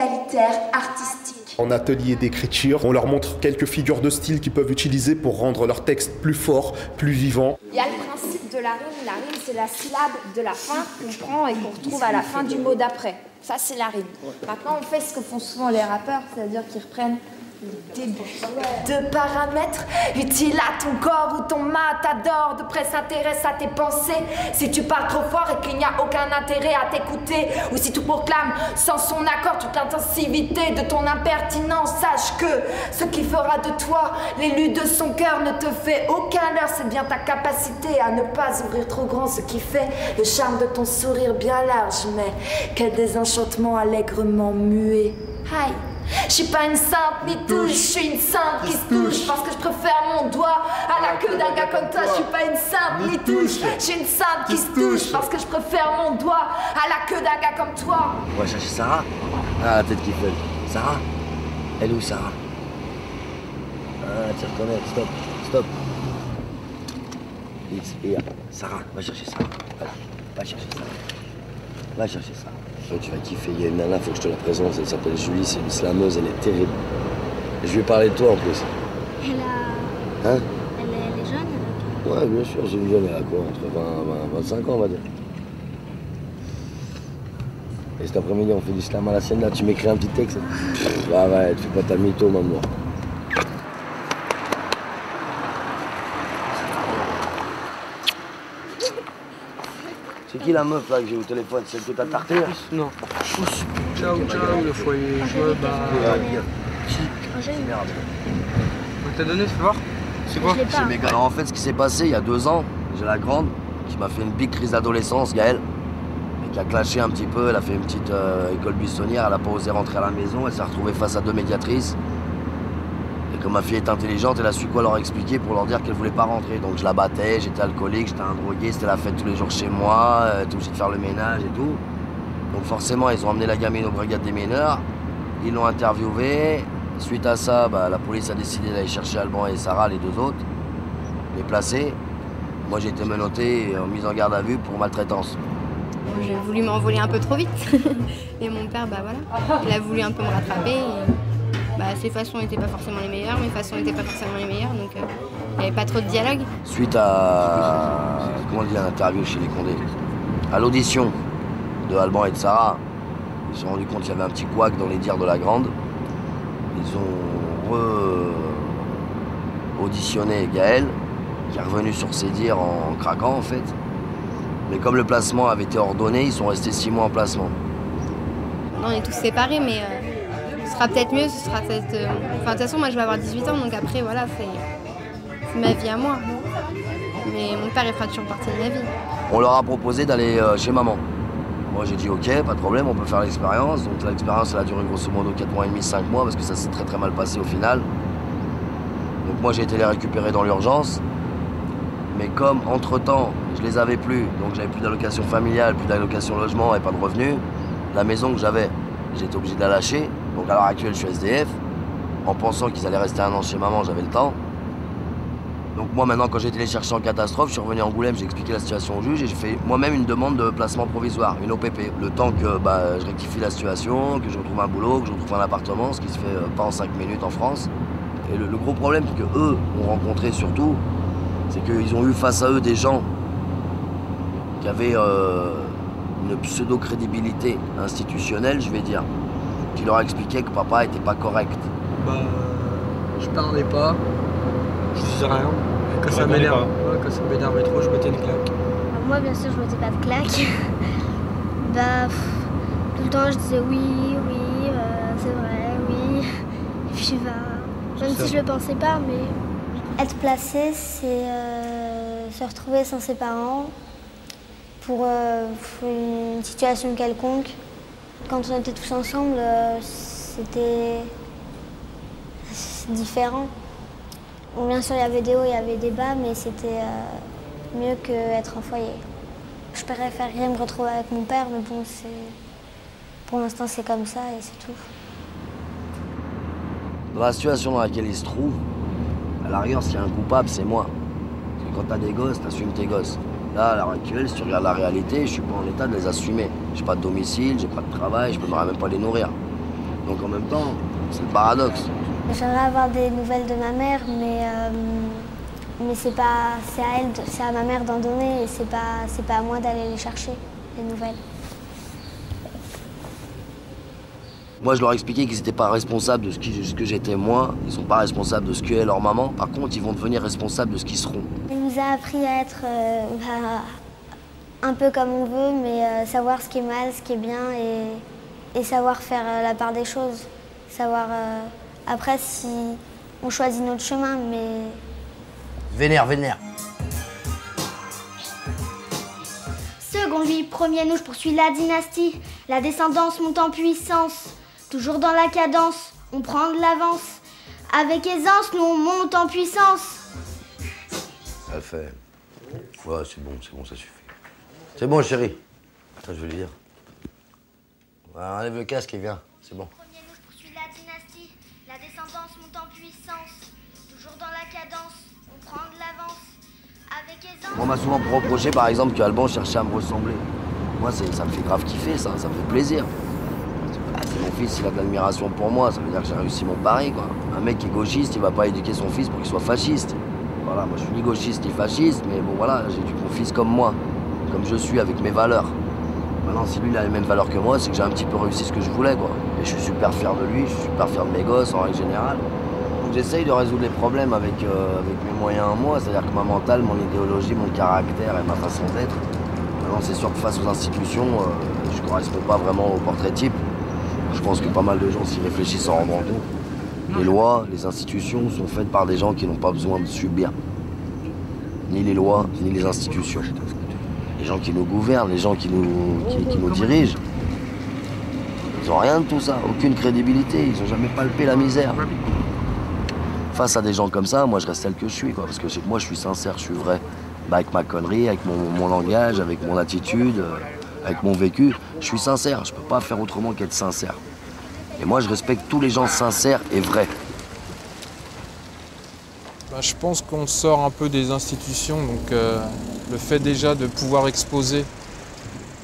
Égalitaire, artistique. En atelier d'écriture, on leur montre quelques figures de style qu'ils peuvent utiliser pour rendre leur texte plus fort, plus vivant. Il y a le principe de la rime. La rime, c'est la syllabe de la fin qu'on prend et qu'on retrouve à la fin du mot d'après. Ça, c'est la rime. Maintenant, on fait ce que font souvent les rappeurs, c'est-à-dire qu'ils reprennent le début. De paramètres utiles à ton corps ou ton matador de près s'intéresse à tes pensées. Si tu parles trop fort et qu'il n'y a aucun intérêt à t'écouter, ou si tu proclames sans son accord toute l'intensivité de ton impertinence, sache que ce qui fera de toi l'élu de son cœur ne te fait aucun leurre. C'est bien ta capacité à ne pas ouvrir trop grand, ce qui fait le charme de ton sourire bien large. Mais quel désenchantement allègrement muet. Aïe. Je suis pas une sainte ni touche, je suis une sainte qui se touche parce que je préfère mon doigt à la queue d'un gars comme toi. Je suis pas une sainte ni touche, je suis une sainte qui se touche parce que je préfère mon doigt à la queue d'un gars comme toi. On va chercher Sarah. Ah, la tête qui fait. Sarah? Elle est où, Sarah? Ah, tu reconnais. Stop, stop. X, et A. Sarah, va chercher Sarah. Voilà, va chercher Sarah. Va chercher Sarah. Tu vas kiffer, il y a une nana, faut que je te la présente, elle s'appelle Julie, c'est une slameuse, elle est terrible. Et je lui ai parlé de toi en plus. Elle a... Hein? Elle est jeune, elle a... Ouais, bien sûr, j'ai une jeune, elle a quoi, entre 20 et 25 ans, on va dire. Et cet après-midi, on fait du slam à la scène, là, tu m'écris un petit texte. Bah ouais, tu fais pas ta mytho, maman. C'est qui la meuf là que j'ai au téléphone? Celle que t'as tarté là? Non. Ciao, ciao, le foyer joueur, bah... Merde. On t'a donné, fais voir. C'est quoi? C'est méga. Alors en fait, ce qui s'est passé il y a 2 ans, j'ai la grande qui m'a fait une big crise d'adolescence, Gaëlle, et qui a clashé un petit peu. Elle a fait une petite école buissonnière, elle a pas osé rentrer à la maison, elle s'est retrouvée face à 2 médiatrices. Et comme ma fille est intelligente, elle a su quoi leur expliquer pour leur dire qu'elle voulait pas rentrer. Donc je la battais, j'étais alcoolique, j'étais un drogué, c'était la fête tous les jours chez moi, t'es obligé de faire le ménage et tout. Donc forcément, ils ont emmené la gamine aux brigades des mineurs, ils l'ont interviewée. Suite à ça, bah, la police a décidé d'aller chercher Alban et Sarah, les 2 autres, les placer. Moi j'ai été menotté et mis en garde à vue pour maltraitance. J'ai voulu m'envoler un peu trop vite. Et mon père, bah voilà, il a voulu un peu me rattraper. Et, bah, ses façons n'étaient pas forcément les meilleures, mes façons n'étaient pas forcément les meilleures, donc il n'y avait pas trop de dialogue. Suite à, comment dire, l'interview chez les Condés, à l'audition de Alban et de Sarah, ils se sont rendus compte qu'il y avait un petit couac dans les dires de la grande. Ils ont auditionné Gaëlle, qui est revenu sur ses dires en craquant en fait. Mais comme le placement avait été ordonné, ils sont restés 6 mois en placement. On est tous séparés, mais ce sera peut-être mieux, ce sera peut-être... Enfin, de toute façon, moi je vais avoir 18 ans, donc après, voilà, c'est ma vie à moi. Mais mon père, il fera toujours partie de ma vie. On leur a proposé d'aller chez maman. Moi j'ai dit ok, pas de problème, on peut faire l'expérience. Donc l'expérience elle a duré grosso modo 4 mois et demi, 5 mois parce que ça s'est très très mal passé au final. Donc moi j'ai été les récupérer dans l'urgence. Mais comme entre temps je les avais plus, donc j'avais plus d'allocation familiale, plus d'allocation logement et pas de revenus, la maison que j'avais, j'étais obligé de la lâcher. Donc à l'heure actuelle je suis SDF. En pensant qu'ils allaient rester 1 an chez maman, j'avais le temps. Donc moi maintenant quand j'ai été les chercher en catastrophe, je suis revenu à Angoulême, j'ai expliqué la situation au juge et j'ai fait moi-même une demande de placement provisoire, une OPP. Le temps que je rectifie la situation, que je retrouve un boulot, que je retrouve un appartement, ce qui se fait pas en 5 minutes en France. Et le gros problème que eux ont rencontré surtout, c'est qu'ils ont eu face à eux des gens qui avaient une pseudo-crédibilité institutionnelle, je vais dire, qui leur expliquaient que papa était pas correct. Bah, je parlais pas, je disais rien. Quand ça m'énervait trop, je mettais une claque. Moi, bien sûr, je mettais pas de claque. Tout le temps, je disais oui, c'est vrai, oui. Et puis, même si je le pensais pas, mais... Être placé, c'est se retrouver sans ses parents pour une situation quelconque. Quand on était tous ensemble, c'était différent. Bon, bien sûr, il y avait des hauts, il y avait des bas, mais c'était mieux qu'être en foyer. Je préférerais me retrouver avec mon père, mais bon, pour l'instant, c'est comme ça et c'est tout. Dans la situation dans laquelle ils se trouvent, à l'arrière, s'il y a un coupable, c'est moi. Parce que quand t'as des gosses, t'assumes tes gosses. Là, à l'heure actuelle, si tu regardes la réalité, je suis pas en état de les assumer. J'ai pas de domicile, j'ai pas de travail, je peux même pas les nourrir. Donc en même temps, c'est le paradoxe. J'aimerais avoir des nouvelles de ma mère, mais c'est à elle, c'est à ma mère d'en donner et c'est pas à moi d'aller les chercher, les nouvelles. Moi, je leur ai expliqué qu'ils n'étaient pas responsables de ce que j'étais moi. Ils ne sont pas responsables de ce qu'est leur maman. Par contre, ils vont devenir responsables de ce qu'ils seront. Il nous a appris à être un peu comme on veut, mais savoir ce qui est mal, ce qui est bien et savoir faire la part des choses. Savoir après si on choisit notre chemin, mais... Vénère, vénère. Second lui, premier nous, je poursuis la dynastie. La descendance monte en puissance. Toujours dans la cadence, on prend de l'avance. Avec aisance, nous on monte en puissance. Elle fait... Ouais, c'est bon, ça suffit. C'est bon, chérie. Attends, je vais lui dire. Ouais, enlève le casque et viens, c'est bon. Premier nous, je poursuis la dynastie. La descendance monte en puissance. Toujours dans la cadence, on prend de l'avance. Avec aisance... On m'a souvent reproché, par exemple, que Alban cherchait à me ressembler. Moi, ça me fait grave kiffer, ça me fait plaisir. C'est mon fils, il a de l'admiration pour moi, ça veut dire que j'ai réussi mon pari, quoi. Un mec qui est gauchiste, il va pas éduquer son fils pour qu'il soit fasciste. Voilà, moi je suis ni gauchiste ni fasciste, mais bon voilà, j'éduque mon fils comme moi, comme je suis, avec mes valeurs. Maintenant, si lui il a les mêmes valeurs que moi, c'est que j'ai un petit peu réussi ce que je voulais, quoi. Et je suis super fier de lui, je suis super fier de mes gosses en règle générale. Donc j'essaye de résoudre les problèmes avec mes moyens à moi, c'est-à-dire que ma mentale, mon idéologie, mon caractère et ma façon d'être. Maintenant, c'est sûr que face aux institutions, je ne correspond pas vraiment au portrait type. Je pense que pas mal de gens s'y réfléchissent s'en rendront compte. Les lois, les institutions sont faites par des gens qui n'ont pas besoin de subir. Ni les lois, ni les institutions. Les gens qui nous gouvernent, les gens qui nous dirigent. Ils n'ont rien de tout ça, aucune crédibilité, ils n'ont jamais palpé la misère. Face à des gens comme ça, moi je reste tel que je suis, quoi, parce que moi je suis sincère, je suis vrai. Avec ma connerie, avec mon langage, avec mon attitude, avec mon vécu, je suis sincère, je peux pas faire autrement qu'être sincère. Et moi je respecte tous les gens sincères et vrais. Je pense qu'on sort un peu des institutions, donc le fait déjà de pouvoir exposer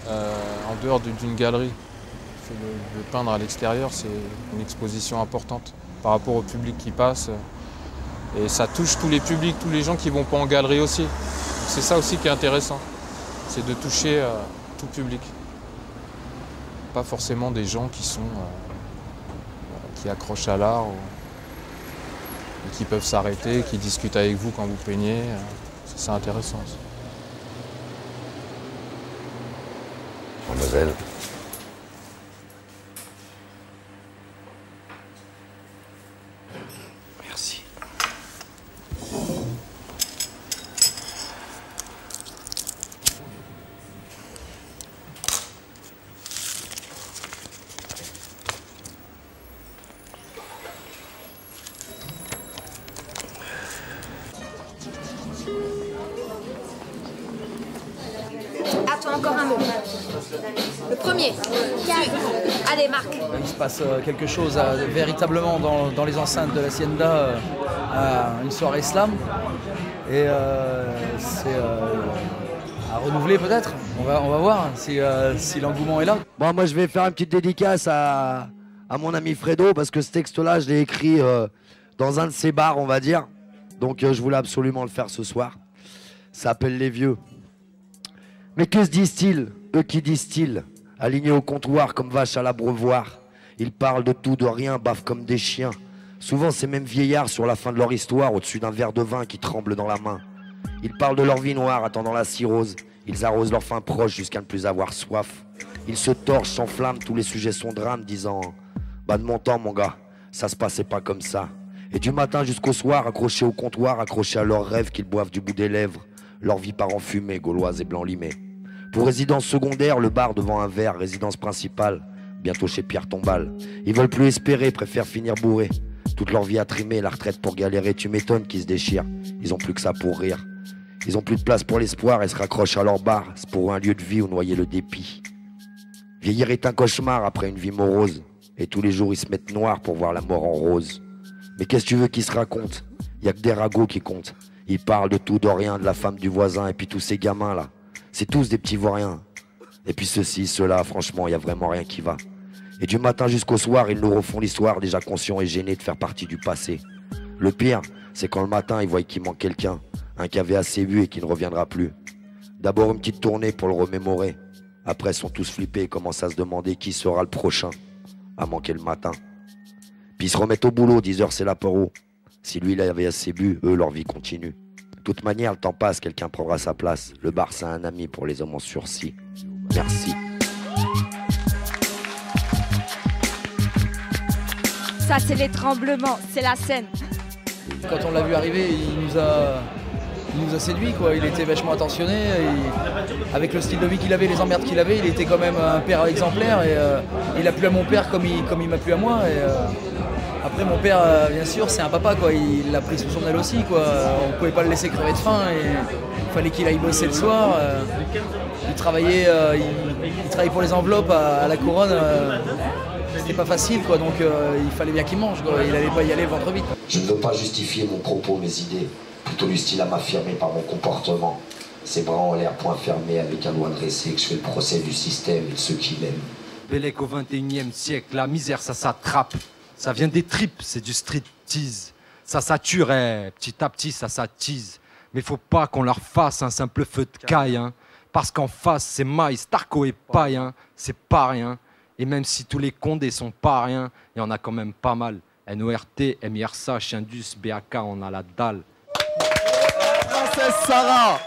en dehors d'une galerie, le fait de peindre à l'extérieur, c'est une exposition importante par rapport au public qui passe. Et ça touche tous les publics, tous les gens qui vont pas en galerie aussi. C'est ça aussi qui est intéressant, c'est de toucher tout public. Pas forcément des gens qui accrochent à l'art ou qui peuvent s'arrêter, qui discutent avec vous quand vous peignez. C'est intéressant. Mademoiselle. Merci. Attends, encore un mot. Le premier. Allez, Marc. Il se passe quelque chose véritablement dans les enceintes de l'Hacienda à une soirée slam. Et c'est à renouveler peut-être. On va voir si l'engouement est là. Bon, moi je vais faire une petite dédicace à mon ami Fredo, parce que ce texte-là, je l'ai écrit dans un de ses bars, on va dire. Donc je voulais absolument le faire ce soir. Ça s'appelle Les Vieux. Mais que se disent-ils, eux qui disent-ils, alignés au comptoir comme vaches à l'abreuvoir? Ils parlent de tout, de rien, baffent comme des chiens. Souvent ces mêmes vieillards sur la fin de leur histoire, au-dessus d'un verre de vin qui tremble dans la main. Ils parlent de leur vie noire attendant la cirrhose. Ils arrosent leur faim proche jusqu'à ne plus avoir soif. Ils se torchent, s'enflamment, tous les sujets sont drames, disant « Bah de mon temps mon gars, ça se passait pas comme ça ». Et du matin jusqu'au soir, accrochés au comptoir, accrochés à leurs rêves qu'ils boivent du bout des lèvres, leur vie part en fumée, gauloise et blanc-limée. Pour résidence secondaire, le bar devant un verre, résidence principale, bientôt chez Pierre Tombal. Ils veulent plus espérer, préfèrent finir bourrés. Toute leur vie à trimer, la retraite pour galérer, tu m'étonnes qu'ils se déchirent. Ils ont plus que ça pour rire. Ils ont plus de place pour l'espoir et se raccrochent à leur bar. C'est pour un lieu de vie où noyer le dépit. Vieillir est un cauchemar après une vie morose. Et tous les jours ils se mettent noirs pour voir la mort en rose. Mais qu'est-ce que tu veux qu'ils se racontent? Y a que des ragots qui comptent. Ils parlent de tout, de rien, de la femme du voisin. Et puis tous ces gamins là, c'est tous des petits vauriens. Et puis ceux-ci, ceux-là, franchement, y a vraiment rien qui va. Et du matin jusqu'au soir, ils nous refont l'histoire, déjà conscients et gênés de faire partie du passé. Le pire, c'est quand le matin, ils voient qu'il manque quelqu'un, un qui avait assez bu et qui ne reviendra plus. D'abord une petite tournée pour le remémorer. Après, ils sont tous flippés et commencent à se demander qui sera le prochain à manquer le matin. Puis ils se remettent au boulot, 10h c'est l'apéro. Si lui, il avait assez bu, eux, leur vie continue. De toute manière, le temps passe, quelqu'un prendra sa place. Le bar, c'est un ami pour les hommes en sursis. Merci. Ça, c'est les tremblements, c'est la scène. Quand on l'a vu arriver, il nous a séduit, quoi. Il était vachement attentionné. Avec le style de vie qu'il avait, les emmerdes qu'il avait, il était quand même un père exemplaire. Et il a plu à mon père comme il m'a plu à moi. Et, après, mon père, bien sûr, c'est un papa, quoi. Il l'a pris sous son aile aussi, quoi. On ne pouvait pas le laisser crever de faim. Et il fallait qu'il aille bosser le soir. Il travaillait pour les enveloppes à la couronne. C'était pas facile, quoi, donc il fallait bien qu'il mange, quoi. Il allait pas y aller le ventre vide. Je ne veux pas justifier mon propos, mes idées, plutôt du style à m'affirmer par mon comportement. Ses bras en l'air, poings fermés, avec un doigt dressé, que je fais le procès du système et de ceux qui l'aiment. Bellec au 21e siècle, la misère ça s'attrape. Ça vient des tripes, c'est du street tease. Ça sature, petit à petit ça s'attise. Mais faut pas qu'on leur fasse un simple feu de caille, hein. Parce qu'en face c'est maïs, Tarko et paille, hein. C'est pas rien. Et même si tous les condés sont pas rien, il y en a quand même pas mal. NORT, MIRSA, Chindus, BAK, on a la dalle. Princesse Sarah.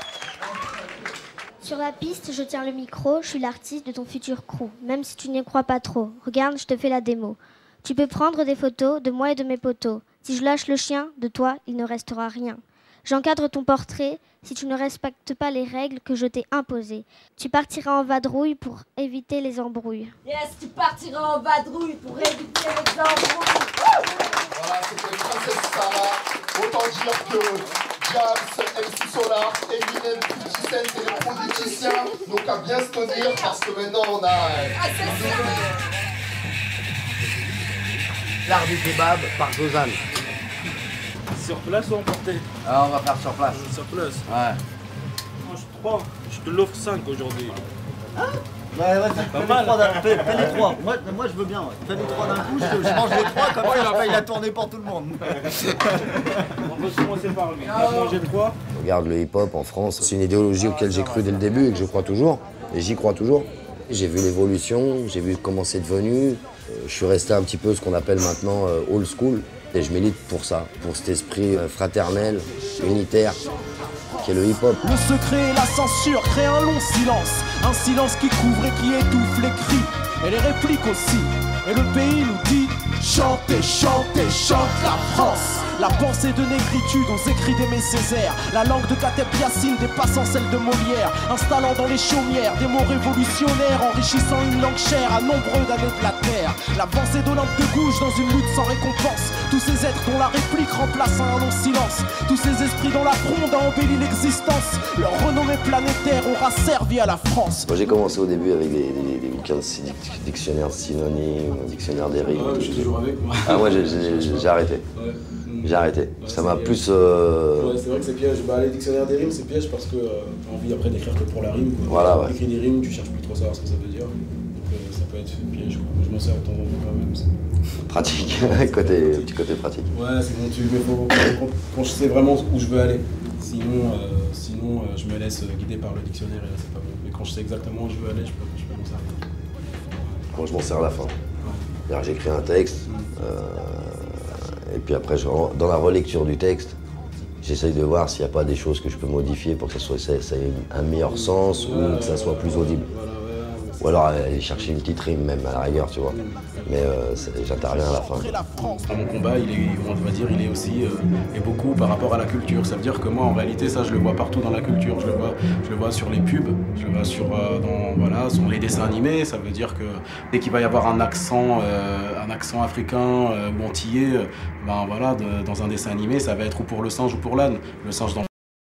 Sur la piste, je tiens le micro, je suis l'artiste de ton futur crew. Même si tu n'y crois pas trop, regarde, je te fais la démo. Tu peux prendre des photos de moi et de mes potos. Si je lâche le chien, de toi, il ne restera rien. J'encadre ton portrait si tu ne respectes pas les règles que je t'ai imposées. Tu partiras en vadrouille pour éviter les embrouilles. Yes, tu partiras en vadrouille pour éviter les embrouilles. Voilà, c'était Princesse Sarah. Autant dire que Jams, MC Solar, Eminem, 50 Cent et les politiciens n'ont qu'à bien se tenir parce que maintenant on a... L'art du kebab par Josane. Sur place ou emporté? Alors on va faire sur place. Sur place? Ouais. Moi je 3, je te l'offre 5 aujourd'hui. Hein? Ouais, fais les 3. Moi je veux bien, ouais. Fais les 3 d'un coup, je mange les 3 comme ça je paye la tournée pour tout le monde. On va commencer par lui. On va manger 3. Regarde, le hip-hop en France, c'est une idéologie auquel j'ai cru dès le début et que je crois toujours. Et j'y crois toujours. J'ai vu l'évolution, j'ai vu comment c'est devenu. Je suis resté un petit peu ce qu'on appelle maintenant old school. Et je milite pour ça, pour cet esprit fraternel, unitaire, qui est le hip-hop. Le secret et la censure créent un long silence. Un silence qui couvre et qui étouffe les cris. Et les répliques aussi. Et le pays nous dit: chantez, chantez, chante la France. La pensée de négritude aux écrits d'Aimé Césaire. La langue de Kateb Yassine dépassant celle de Molière. Installant dans les chaumières des mots révolutionnaires. Enrichissant une langue chère à nombreux d'années de la terre. La pensée d'Olympe de Gouges dans une lutte sans récompense. Tous ces êtres dont la réplique remplace un long silence. Tous ces esprits dont la fronde a embelli l'existence. Leur renommée planétaire aura servi à la France. Moi j'ai commencé au début avec des bouquins de dictionnaires de synonymes, dictionnaire des rimes. Ouais, je suis toujours avec moi. Ah moi j'ai arrêté. Ouais. J'ai arrêté. Ça m'a plus... Ouais, c'est vrai que c'est piège. Bah, les dictionnaires des rimes, c'est piège parce que t'as envie après d'écrire que pour la rime. Quoi. Voilà, ouais. Tu écris des rimes, tu cherches plus trop savoir ce que ça veut dire. Donc ça peut être piège. Quoi. Je m'en sers de temps en temps quand même. Pratique, petit côté pratique. Ouais, c'est bon, mais faut quand je sais vraiment où je veux aller. Sinon je me laisse guider par le dictionnaire et là c'est pas bon. Mais quand je sais exactement où je veux aller, je peux m'en servir. Quand je m'en sers à la fin. Ouais. J'écris un texte. Et puis après, dans la relecture du texte, j'essaye de voir s'il n'y a pas des choses que je peux modifier pour que ça ait un meilleur sens ou que ça soit plus audible. Ou alors aller chercher une petite rime même à la rigueur, tu vois. Mais j'interviens à la fin. Mon combat, on va dire, il est aussi et beaucoup par rapport à la culture. Ça veut dire que moi, en réalité, ça, je le vois partout dans la culture. Je le vois sur les pubs, je le vois sur les dessins animés. Ça veut dire que dès qu'il va y avoir un accent africain ou antillais, ben voilà, dans un dessin animé, ça va être ou pour le singe ou pour l'âne. Le singe dans